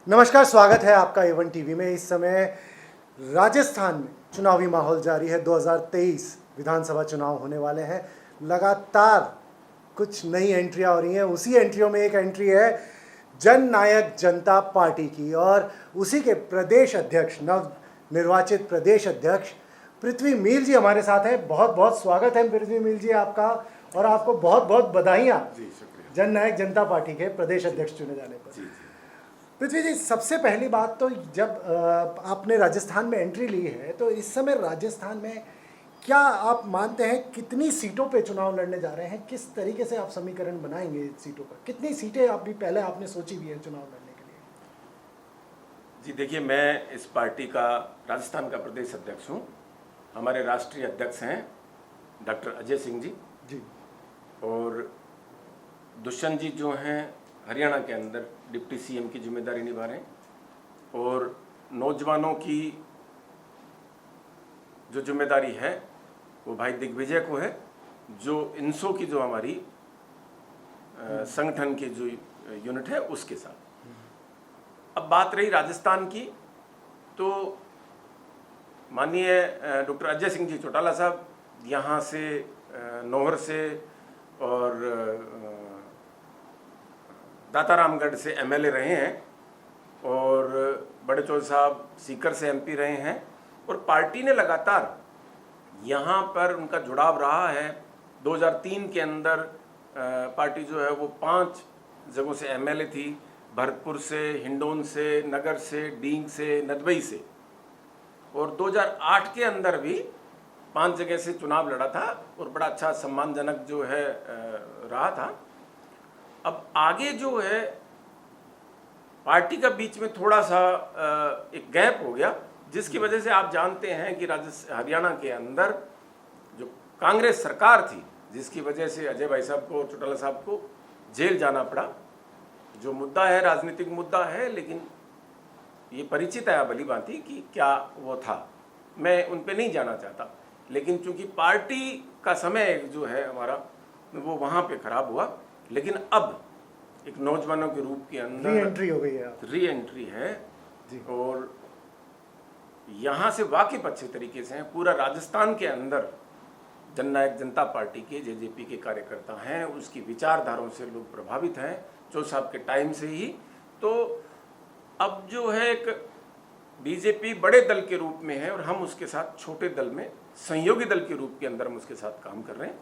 नमस्कार, स्वागत है आपका A1 टीवी में। इस समय राजस्थान में चुनावी माहौल जारी है। 2023 विधानसभा चुनाव होने वाले हैं। लगातार कुछ नई एंट्रियां हो रही हैं। उसी एंट्रियों में एक एंट्री है जन नायक जनता पार्टी की, और उसी के प्रदेश अध्यक्ष, नव निर्वाचित प्रदेश अध्यक्ष पृथ्वी मील जी हमारे साथ हैं। बहुत बहुत स्वागत है पृथ्वी मील जी आपका, और आपको बहुत बहुत बधाइयाँ जन नायक जनता पार्टी के प्रदेश अध्यक्ष चुने जाने पर। पृथ्वी जी, सबसे पहली बात तो जब आपने राजस्थान में एंट्री ली है, तो इस समय राजस्थान में क्या आप मानते हैं कितनी सीटों पे चुनाव लड़ने जा रहे हैं? किस तरीके से आप समीकरण बनाएंगे इन सीटों का? कितनी सीटें आप भी पहले आपने सोची भी है चुनाव लड़ने के लिए? जी देखिए, मैं इस पार्टी का राजस्थान का प्रदेश अध्यक्ष हूँ। हमारे राष्ट्रीय अध्यक्ष हैं डॉक्टर अजय सिंह जी, और दुष्यंत जी जो हैं हरियाणा के अंदर डिप्टी सीएम की जिम्मेदारी निभा रहे हैं, और नौजवानों की जो जिम्मेदारी है वो भाई दिग्विजय को है, जो इनसो की जो हमारी संगठन की जो यूनिट है उसके साथ। अब बात रही राजस्थान की, तो माननीय डॉक्टर अजय सिंह जी चौटाला साहब यहाँ से नौहर से और दातारामगढ़ से एमएलए रहे हैं, और बड़े चौधरी साहब सीकर से एमपी रहे हैं, और पार्टी ने लगातार यहाँ पर उनका जुड़ाव रहा है। 2003 के अंदर पार्टी जो है वो 5 जगहों से एमएलए थी, भरतपुर से, हिंडोन से, नगर से, डींग से, नदबई से, और 2008 के अंदर भी 5 जगह से चुनाव लड़ा था, और बड़ा अच्छा सम्मानजनक जो है रहा था। अब आगे जो है पार्टी का बीच में थोड़ा सा एक गैप हो गया, जिसकी वजह से आप जानते हैं कि हरियाणा के अंदर जो कांग्रेस सरकार थी, जिसकी वजह से अजय भाई साहब को, चौटाला साहब को जेल जाना पड़ा। जो मुद्दा है राजनीतिक मुद्दा है, लेकिन ये परिचित है भली भांति कि क्या वो था, मैं उन पे नहीं जाना चाहता। लेकिन चूंकि पार्टी का समय जो है हमारा वो वहाँ पे खराब हुआ, लेकिन अब एक नौजवानों के रूप के अंदर री-एंट्री हो गई है, री-एंट्री है जी। और यहाँ से वाकिफ अच्छे तरीके से हैं। पूरा राजस्थान के अंदर जननायक जनता पार्टी के, जेजेपी के कार्यकर्ता हैं, उसकी विचारधाराओं से लोग प्रभावित हैं, चौधरी साहब के टाइम से ही। तो अब जो है एक बीजेपी बड़े दल के रूप में है, और हम उसके साथ छोटे दल में, सहयोगी दल के रूप के अंदर हम उसके साथ काम कर रहे हैं।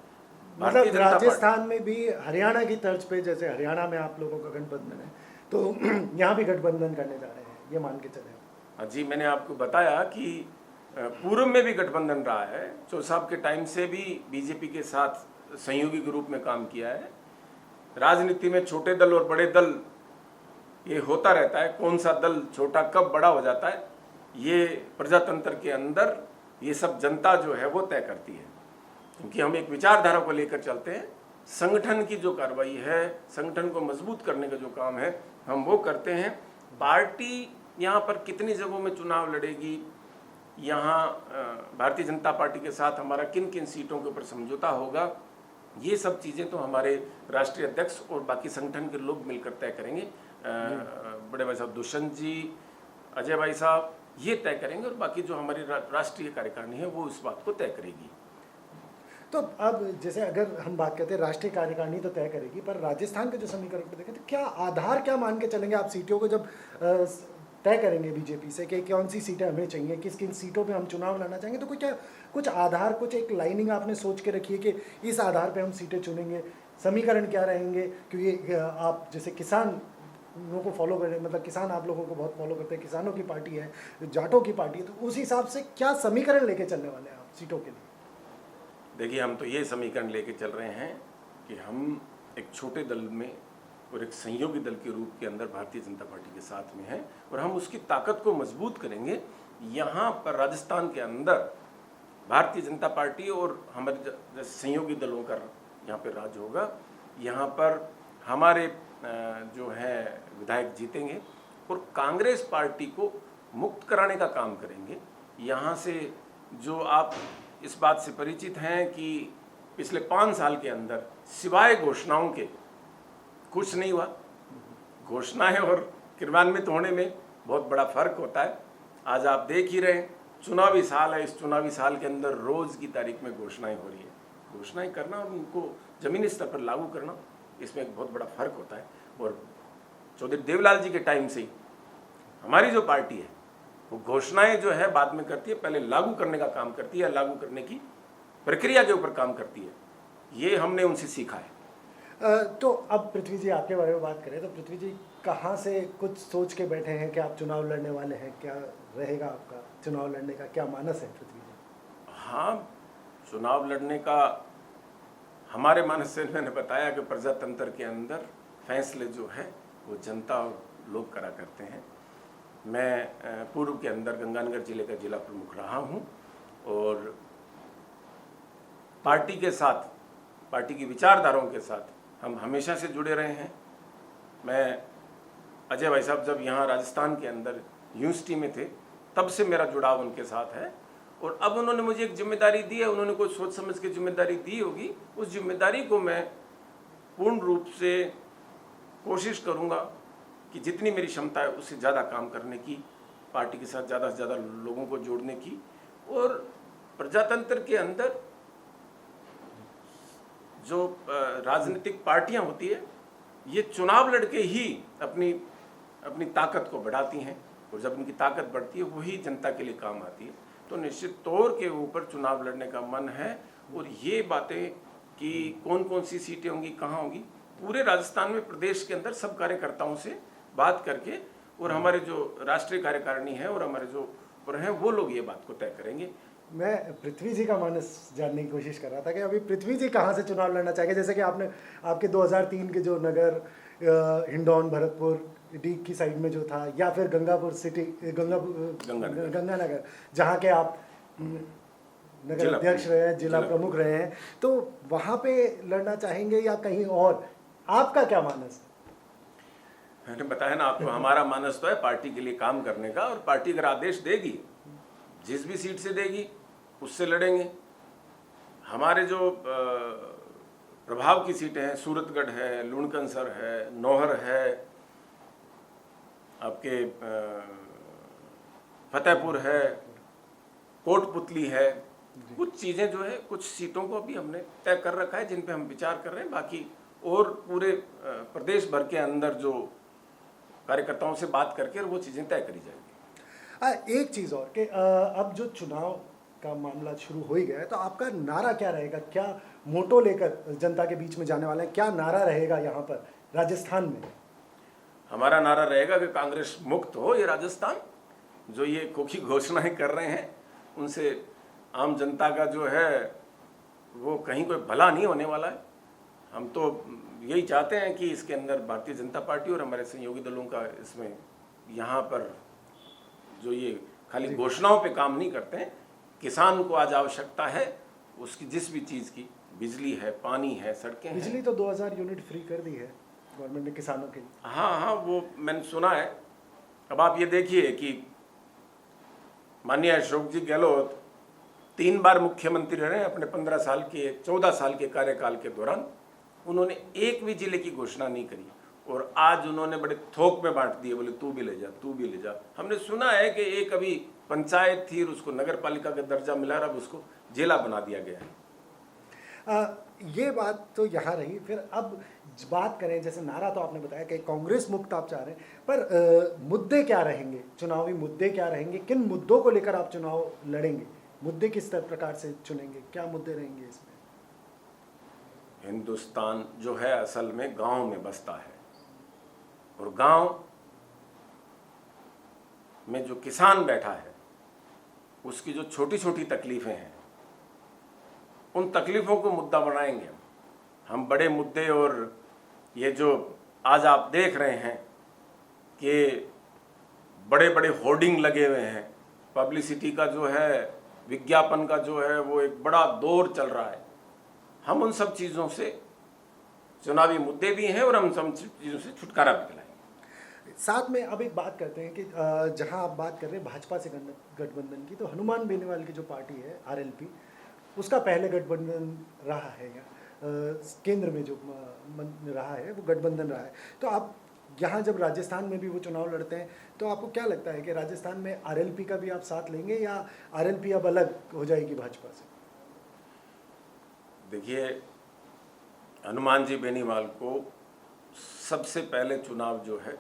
मतलब राजस्थान में भी हरियाणा की तर्ज पे, जैसे हरियाणा में आप लोगों का गठबंधन है, तो यहाँ भी गठबंधन करने जा रहे हैं, ये मान के चले? हाँ जी, मैंने आपको बताया कि पूर्व में भी गठबंधन रहा है। चौधरी साहब के टाइम से भी बीजेपी के साथ सहयोगी के रूप में काम किया है। राजनीति में छोटे दल और बड़े दल ये होता रहता है, कौन सा दल छोटा कब बड़ा हो जाता है, ये प्रजातंत्र के अंदर ये सब जनता जो है वो तय करती है, क्योंकि हम एक विचारधारा को लेकर चलते हैं। संगठन की जो कार्रवाई है, संगठन को मजबूत करने का जो काम है, हम वो करते हैं। पार्टी यहाँ पर कितनी जगहों में चुनाव लड़ेगी, यहाँ भारतीय जनता पार्टी के साथ हमारा किन किन सीटों के ऊपर समझौता होगा, ये सब चीज़ें तो हमारे राष्ट्रीय अध्यक्ष और बाकी संगठन के लोग मिलकर तय करेंगे। बड़े भाई साहब दुष्यंत जी, अजय भाई साहब ये तय करेंगे, और बाकी जो हमारी राष्ट्रीय कार्यकारिणी है वो इस बात को तय करेगी। तो अब जैसे अगर हम बात करते हैं राष्ट्रीय कार्यकारिणी तो तय करेगी, पर राजस्थान के जो समीकरण को देखें तो क्या आधार क्या मान के चलेंगे आप सीटों को जब तय करेंगे बीजेपी से कि कौन सी सीटें हमें चाहिए, किस किन सीटों पे हम चुनाव लड़ना चाहेंगे? तो कुछ आधार, कुछ एक लाइनिंग आपने सोच के रखी है कि इस आधार पे हम सीटें चुनेंगे, समीकरण क्या रहेंगे? क्योंकि आप जैसे किसान लोगों को फॉलो करें, मतलब किसान आप लोगों को बहुत फॉलो करते हैं, किसानों की पार्टी है, जाटों की पार्टी है, तो उस हिसाब से क्या समीकरण लेके चलने वाले हैं आप सीटों के लिए? देखिए, हम तो ये समीकरण लेके चल रहे हैं कि हम एक छोटे दल में और एक सहयोगी दल के रूप के अंदर भारतीय जनता पार्टी के साथ में हैं, और हम उसकी ताकत को मजबूत करेंगे। यहाँ पर राजस्थान के अंदर भारतीय जनता पार्टी और हमारे सहयोगी दलों का यहाँ पर राज होगा। यहाँ पर हमारे जो है विधायक जीतेंगे, और कांग्रेस पार्टी को मुक्त कराने का काम करेंगे। यहाँ से जो आप इस बात से परिचित हैं कि पिछले 5 साल के अंदर सिवाय घोषणाओं के कुछ नहीं हुआ। घोषणाएं और क्रियान्वित होने में बहुत बड़ा फर्क होता है। आज आप देख ही रहे हैं, चुनावी साल है, इस चुनावी साल के अंदर रोज़ की तारीख में घोषणाएं हो रही है। घोषणाएं करना और उनको ज़मीनी स्तर पर लागू करना, इसमें एक बहुत बड़ा फर्क होता है। और चौधरी देवलाल जी के टाइम से ही हमारी जो पार्टी है वो घोषणाएं जो है बाद में करती है, पहले लागू करने का काम करती है, लागू करने की प्रक्रिया के ऊपर काम करती है। ये हमने उनसे सीखा है। तो अब पृथ्वी जी आपके बारे में बात करें तो पृथ्वी जी कहाँ से कुछ सोच के बैठे हैं कि आप चुनाव लड़ने वाले हैं? क्या रहेगा आपका चुनाव लड़ने का, क्या मानस है पृथ्वी जी? हाँ, चुनाव लड़ने का हमारे मानस से मैंने बताया कि प्रजातंत्र के अंदर फैसले जो है वो जनता और लोग करा करते हैं। मैं पूर्व के अंदर गंगानगर जिले का जिला प्रमुख रहा हूँ और पार्टी के साथ, पार्टी की विचारधाराओं के साथ हम हमेशा से जुड़े रहे हैं। मैं अजय भाई साहब जब यहाँ राजस्थान के अंदर यूनिवर्सिटी में थे तब से मेरा जुड़ाव उनके साथ है और अब उन्होंने मुझे एक जिम्मेदारी दी है, उन्होंने कोई सोच समझ के जिम्मेदारी दी होगी, उस जिम्मेदारी को मैं पूर्ण रूप से कोशिश करूँगा कि जितनी मेरी क्षमता है उससे ज़्यादा काम करने की, पार्टी के साथ ज़्यादा से ज़्यादा लोगों को जोड़ने की। और प्रजातंत्र के अंदर जो राजनीतिक पार्टियां होती है ये चुनाव लड़के ही अपनी ताकत को बढ़ाती हैं और जब उनकी ताकत बढ़ती है वही जनता के लिए काम आती है। तो निश्चित तौर के ऊपर चुनाव लड़ने का मन है और ये बातें कि कौन कौन सी सीटें होंगी, कहाँ होंगी, पूरे राजस्थान में प्रदेश के अंदर सब कार्यकर्ताओं से बात करके और हमारे जो राष्ट्रीय कार्यकारिणी है और हमारे जो पर हैं वो लोग ये बात को तय करेंगे। मैं पृथ्वी जी का मानस जानने की कोशिश कर रहा था कि अभी पृथ्वी जी कहाँ से चुनाव लड़ना चाहेंगे? जैसे कि आपने आपके 2003 के जो नगर हिंडौन, भरतपुर, डीग की साइड में जो था, या फिर गंगापुर सिटी, गंगानगर जहाँ के आप नगर अध्यक्ष रहे हैं, जिला प्रमुख रहे हैं, तो वहाँ पे लड़ना चाहेंगे या कहीं और? आपका क्या मानस है? मैंने बताया ना आपको, हमारा मानस तो है पार्टी के लिए काम करने का और पार्टी अगर आदेश देगी, जिस भी सीट से देगी उससे लड़ेंगे। हमारे जो प्रभाव की सीटें हैं, सूरतगढ़ है, लुणकनसर है, नौहर है, आपके फतेहपुर है, कोटपुतली है, कुछ चीज़ें जो है, कुछ सीटों को अभी हमने तय कर रखा है जिन पे हम विचार कर रहे हैं। बाकी और पूरे प्रदेश भर के अंदर जो कार्यकर्ताओं से बात करके वो चीज़ें तय करी जाएंगी। एक चीज़ और कि अब जो चुनाव का मामला शुरू हो ही गया है, तो आपका नारा क्या रहेगा? क्या मोटो लेकर जनता के बीच में जाने वाले हैं? क्या नारा रहेगा यहाँ पर राजस्थान में? हमारा नारा रहेगा कि कांग्रेस मुक्त हो ये राजस्थान। जो ये खोखी घोषणाएं कर रहे हैं उनसे आम जनता का जो है वो कहीं कोई भला नहीं होने वाला है। हम तो यही चाहते हैं कि इसके अंदर भारतीय जनता पार्टी और हमारे सहयोगी दलों का इसमें यहाँ पर जो ये खाली घोषणाओं पे काम नहीं करते हैं। किसान को आज आवश्यकता है उसकी जिस भी चीज़ की, बिजली है, पानी है, सड़कें हैं। बिजली तो 2000 यूनिट फ्री कर दी है गवर्नमेंट ने किसानों के लिए। हाँ हाँ, वो मैंने सुना है। अब आप ये देखिए कि माननीय अशोक जी गहलोत 3 बार मुख्यमंत्री रहे अपने 14 साल के कार्यकाल के दौरान। उन्होंने एक भी जिले की घोषणा नहीं करी और आज उन्होंने बड़े थोक में बांट दिए, बोले तू भी ले जा, तू भी ले जा। हमने सुना है कि एक अभी पंचायत थी, उसको नगर पालिका का दर्जा मिला, अब उसको जिला बना दिया गया है। ये बात तो यहाँ रही। फिर अब बात करें, जैसे नारा तो आपने बताया कि कांग्रेस मुक्त आप चाह रहे हैं, पर मुद्दे क्या रहेंगे? चुनावी मुद्दे क्या रहेंगे? किन मुद्दों को लेकर आप चुनाव लड़ेंगे? मुद्दे किस प्रकार से चुनेंगे? क्या मुद्दे रहेंगे इसमें? हिंदुस्तान जो है असल में गांव में बसता है और गांव में जो किसान बैठा है उसकी जो छोटी छोटी तकलीफें हैं उन तकलीफों को मुद्दा बनाएंगे हम। बड़े मुद्दे और ये जो आज आप देख रहे हैं कि बड़े बड़े होर्डिंग लगे हुए हैं, पब्लिसिटी का जो है, विज्ञापन का जो है वो एक बड़ा दौर चल रहा है। हम उन सब चीज़ों से, चुनावी मुद्दे भी हैं और हम सब चीज़ों से छुटकारा भी दिलाएंगे। साथ में अब एक बात करते हैं कि जहां आप बात कर रहे हैं भाजपा से गठबंधन की, तो हनुमान बेनीवाल की जो पार्टी है आरएलपी, उसका पहले गठबंधन रहा है या केंद्र में जो रहा है वो गठबंधन रहा है। तो आप यहाँ जब राजस्थान में भी वो चुनाव लड़ते हैं तो आपको क्या लगता है कि राजस्थान में आरएलपी का भी आप साथ लेंगे या आरएलपी अब अलग हो जाएगी भाजपा से? देखिए, हनुमान जी बेनीवाल को सबसे पहले चुनाव जो है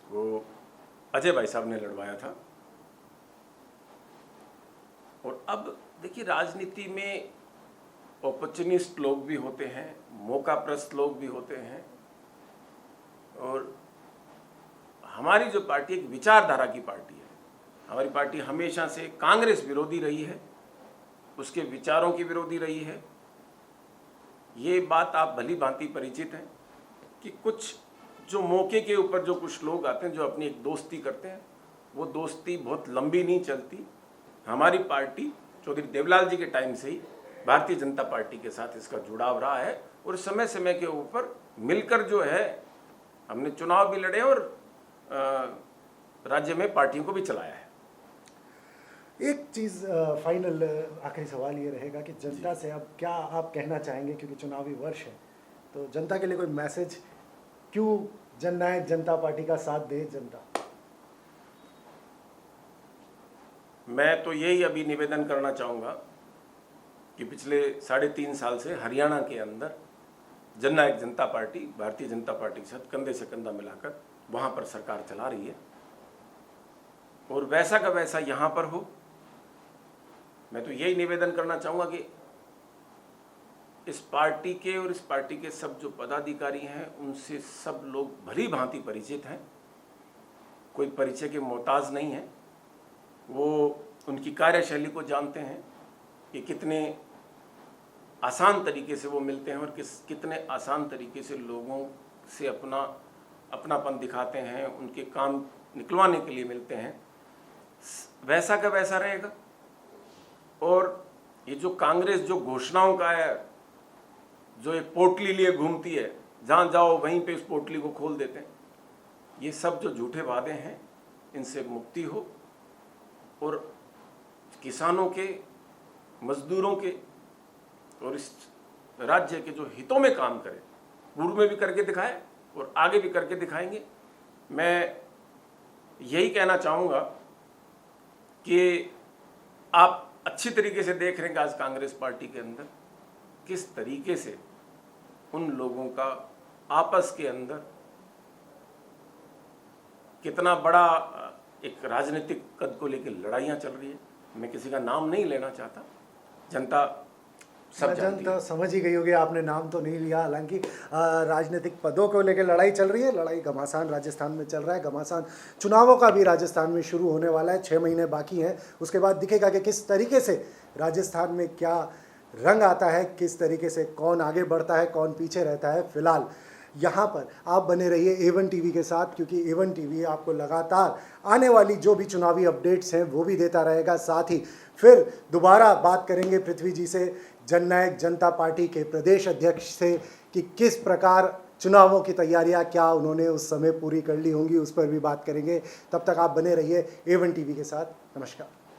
वो अजय भाई साहब ने लड़वाया था। और अब देखिए, राजनीति में अपॉर्चुनिस्ट लोग भी होते हैं, मौकाप्रस्त लोग भी होते हैं, और हमारी जो पार्टी एक विचारधारा की पार्टी है। हमारी पार्टी हमेशा से कांग्रेस विरोधी रही है, उसके विचारों की विरोधी रही है। ये बात आप भली भांति परिचित हैं कि कुछ जो मौके के ऊपर जो कुछ लोग आते हैं, जो अपनी एक दोस्ती करते हैं, वो दोस्ती बहुत लंबी नहीं चलती। हमारी पार्टी चौधरी देवलाल जी के टाइम से ही भारतीय जनता पार्टी के साथ इसका जुड़ाव रहा है, और समय समय के ऊपर मिलकर जो है हमने चुनाव भी लड़े और राज्य में पार्टियों को भी चलाया है। एक चीज़ फाइनल आखिरी सवाल ये रहेगा कि जनता से अब क्या आप कहना चाहेंगे, क्योंकि चुनावी वर्ष है तो जनता के लिए कोई मैसेज, क्यों जननायक जनता पार्टी का साथ दे जनता? मैं तो यही अभी निवेदन करना चाहूँगा कि पिछले 3.5 साल से हरियाणा के अंदर जननायक जनता पार्टी भारतीय जनता पार्टी के साथ कंधे से कंधा मिलाकर वहाँ पर सरकार चला रही है, और वैसा का वैसा यहाँ पर हो। मैं तो यही निवेदन करना चाहूँगा कि इस पार्टी के और इस पार्टी के सब जो पदाधिकारी हैं उनसे सब लोग भली भांति परिचित हैं, कोई परिचय के मोहताज नहीं है। वो उनकी कार्यशैली को जानते हैं कि कितने आसान तरीके से वो मिलते हैं और कितने आसान तरीके से लोगों से अपनापन दिखाते हैं, उनके काम निकलवाने के लिए मिलते हैं। वैसा का वैसा रहेगा। और ये जो कांग्रेस जो घोषणाओं का है, जो एक पोटली लिए घूमती है, जहाँ जाओ वहीं पे उस पोटली को खोल देते हैं, ये सब जो झूठे वादे हैं इनसे मुक्ति हो, और किसानों के, मजदूरों के और इस राज्य के जो हितों में काम करें, पूर्व में भी करके दिखाए और आगे भी करके दिखाएंगे। मैं यही कहना चाहूँगा कि आप अच्छी तरीके से देख रहे हैं कि आज कांग्रेस पार्टी के अंदर किस तरीके से उन लोगों का आपस के अंदर कितना बड़ा एक राजनीतिक कद को लेकर लड़ाइयाँ चल रही है। मैं किसी का नाम नहीं लेना चाहता, जनता सब जानती है। समझ ही गई होगी, आपने नाम तो नहीं लिया। हालांकि राजनीतिक पदों को लेकर लड़ाई चल रही है, लड़ाई घमासान राजस्थान में चल रहा है। घमासान चुनावों का भी राजस्थान में शुरू होने वाला है, 6 महीने बाकी हैं। उसके बाद दिखेगा कि किस तरीके से राजस्थान में क्या रंग आता है, किस तरीके से कौन आगे बढ़ता है, कौन पीछे रहता है। फिलहाल यहाँ पर आप बने रहिए A1 टीवी के साथ, क्योंकि A1 टीवी आपको लगातार आने वाली जो भी चुनावी अपडेट्स हैं वो भी देता रहेगा। साथ ही फिर दोबारा बात करेंगे पृथ्वी जी से, जननायक जनता पार्टी के प्रदेश अध्यक्ष से, कि किस प्रकार चुनावों की तैयारियां क्या उन्होंने उस समय पूरी कर ली होंगी, उस पर भी बात करेंगे। तब तक आप बने रहिए A1 टीवी के साथ। नमस्कार।